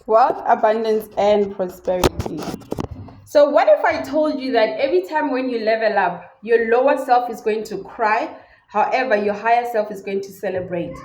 Wealth, abundance, and prosperity. So what if I told you that every time when you level up, your lower self is going to cry, however, your higher self is going to celebrate?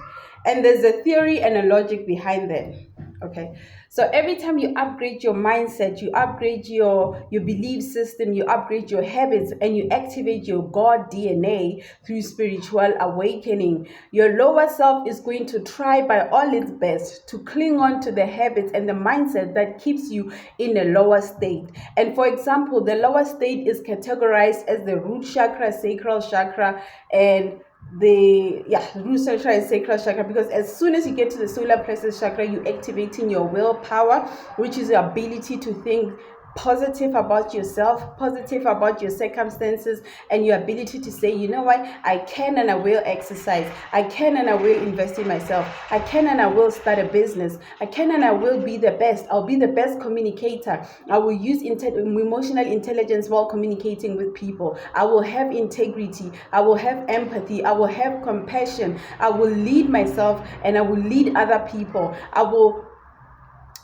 And there's a theory and a logic behind that. Okay. So every time you upgrade your mindset, you upgrade your belief system, you upgrade your habits, and you activate your God DNA through spiritual awakening, your lower self is going to try by all its best to cling on to the habits and the mindset that keeps you in a lower state. And for example, the lower state is categorized as the root chakra, sacral chakra, and root chakra and sacral chakra, because as soon as you get to the solar plexus chakra, you're activating your willpower, which is the ability to think positive about yourself, positive about your circumstances, and your ability to say, you know what, I can and I will exercise, I can and I will invest in myself, I can and I will start a business, I can and I will be the best, I'll be the best communicator, I will use emotional intelligence while communicating with people, I will have integrity, I will have empathy, I will have compassion, I will lead myself and I will lead other people, I will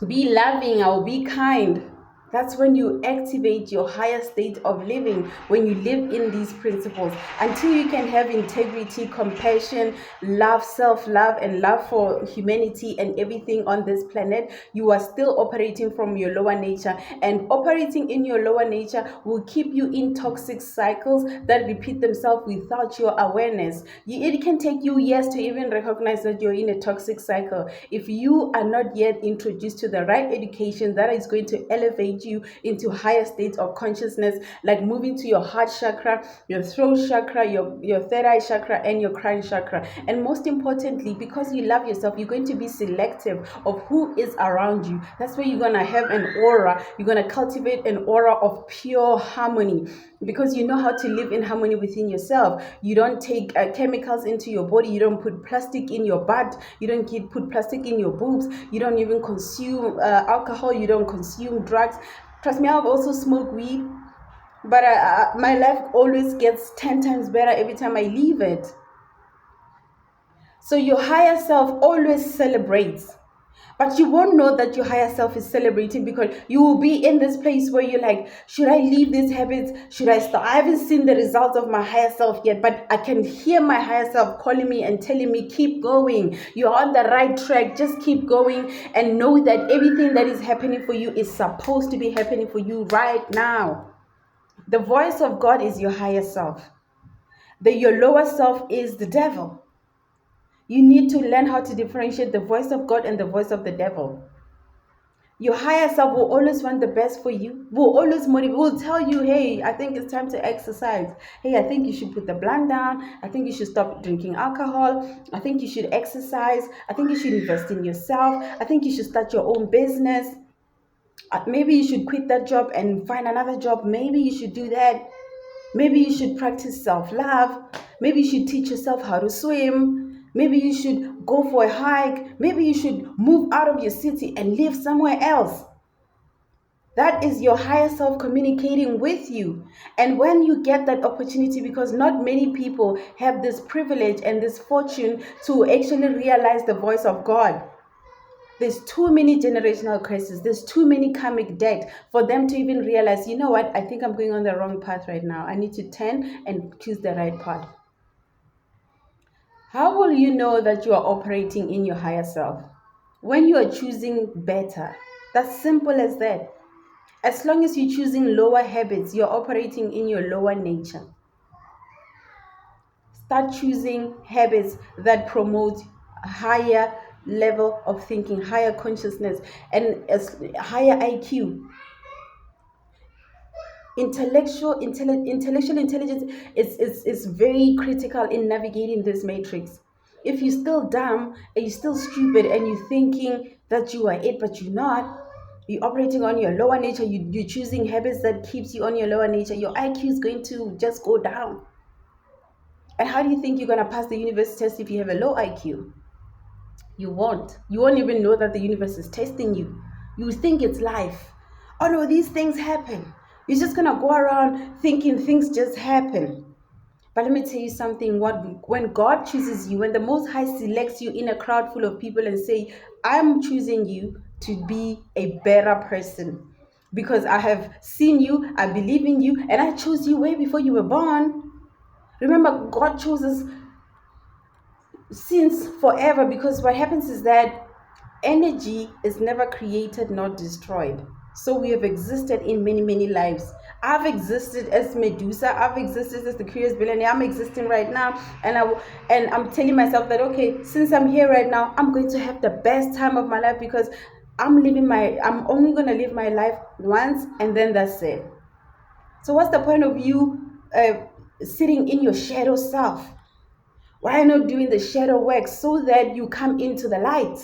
be loving, I will be kind. That's when you activate your higher state of living, when you live in these principles. Until you can have integrity, compassion, love, self-love, and love for humanity and everything on this planet, you are still operating from your lower nature. And operating in your lower nature will keep you in toxic cycles that repeat themselves without your awareness. It can take you years to even recognize that you're in a toxic cycle if you are not yet introduced to the right education that is going to elevate you into higher states of consciousness, like moving to your heart chakra, your throat chakra, your third eye chakra, and your crown chakra. And most importantly, because you love yourself, you're going to be selective of who is around you. That's where you're going to have an aura. You're going to cultivate an aura of pure harmony, because you know how to live in harmony within yourself. You don't take chemicals into your body. You don't put plastic in your butt. You don't put plastic in your boobs. You don't even consume alcohol. You don't consume drugs. Trust me, I've also smoked weed, but my life always gets 10 times better every time I leave it. So your higher self always celebrates. But you won't know that your higher self is celebrating, because you will be in this place where you're like, should I leave these habits? Should I stop? I haven't seen the results of my higher self yet, but I can hear my higher self calling me and telling me, keep going. You're on the right track. Just keep going and know that everything that is happening for you is supposed to be happening for you right now. The voice of God is your higher self. Your lower self is the devil. You need to learn how to differentiate the voice of God and the voice of the devil. Your higher self will always want the best for you, will always motivate, will tell you, hey, I think it's time to exercise. Hey, I think you should put the blunt down. I think you should stop drinking alcohol. I think you should exercise. I think you should invest in yourself. I think you should start your own business. Maybe you should quit that job and find another job. Maybe you should do that. Maybe you should practice self-love. Maybe you should teach yourself how to swim. Maybe you should go for a hike. Maybe you should move out of your city and live somewhere else. That is your higher self communicating with you. And when you get that opportunity, because not many people have this privilege and this fortune to actually realize the voice of God. There's too many generational curses. There's too many karmic debt for them to even realize, you know what, I think I'm going on the wrong path right now. I need to turn and choose the right path. How will you know that you are operating in your higher self? When you are choosing better. That's simple as that. As long as you're choosing lower habits, you're operating in your lower nature. Start choosing habits that promote higher level of thinking, higher consciousness, and higher IQ. Intellectual intelligence is very critical in navigating this matrix. If you're still dumb and you're still stupid and you're thinking that you are it, but you're not, you're operating on your lower nature, you're choosing habits that keeps you on your lower nature, your IQ is going to just go down. And how do you think you're going to pass the universe test if you have a low IQ? You won't. You won't even know that the universe is testing you. You think it's life. Oh no, these things happen. You're just going to go around thinking things just happen. But let me tell you something. When God chooses you, when the Most High selects you in a crowd full of people and say, I'm choosing you to be a better person. Because I have seen you, I believe in you, and I chose you way before you were born. Remember, God chose us since forever, because what happens is that energy is never created nor destroyed. So we have existed in many, many lives. I've existed as Medusa. I've existed as the Curious Billionaire. I'm existing right now, and I'm telling myself that, okay, since I'm here right now, I'm going to have the best time of my life, because I'm only gonna live my life once, and then that's it. So what's the point of you sitting in your shadow self? Why not doing the shadow work so that you come into the light?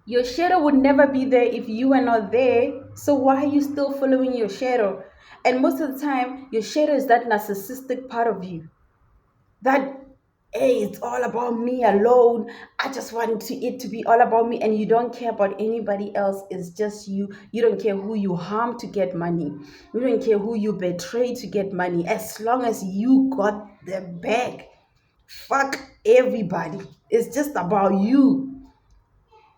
Your shadow would never be there if you are not there. So why are you still following your shadow? And most of the time, your shadow is that narcissistic part of you. That, hey, it's all about me alone. I just want it to be all about me, and you don't care about anybody else. It's just you. You don't care who you harm to get money. You don't care who you betray to get money. As long as you got the bag, fuck everybody. It's just about you.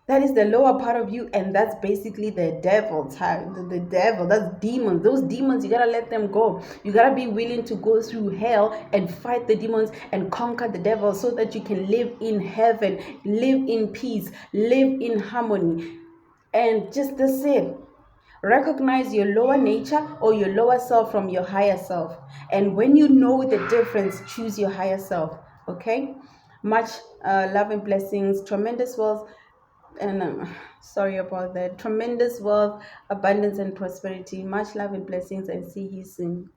That is the lower part of you, and that's basically the devil. The devil, that's demons. Those demons, you gotta let them go. You gotta be willing to go through hell and fight the demons and conquer the devil, so that you can live in heaven, live in peace, live in harmony. And just that's it. Recognize your lower nature or your lower self from your higher self. And when you know the difference, choose your higher self. Okay? Much love and blessings, tremendous wealth, and sorry about that. Tremendous wealth, abundance, and prosperity. Much love and blessings, and see you soon.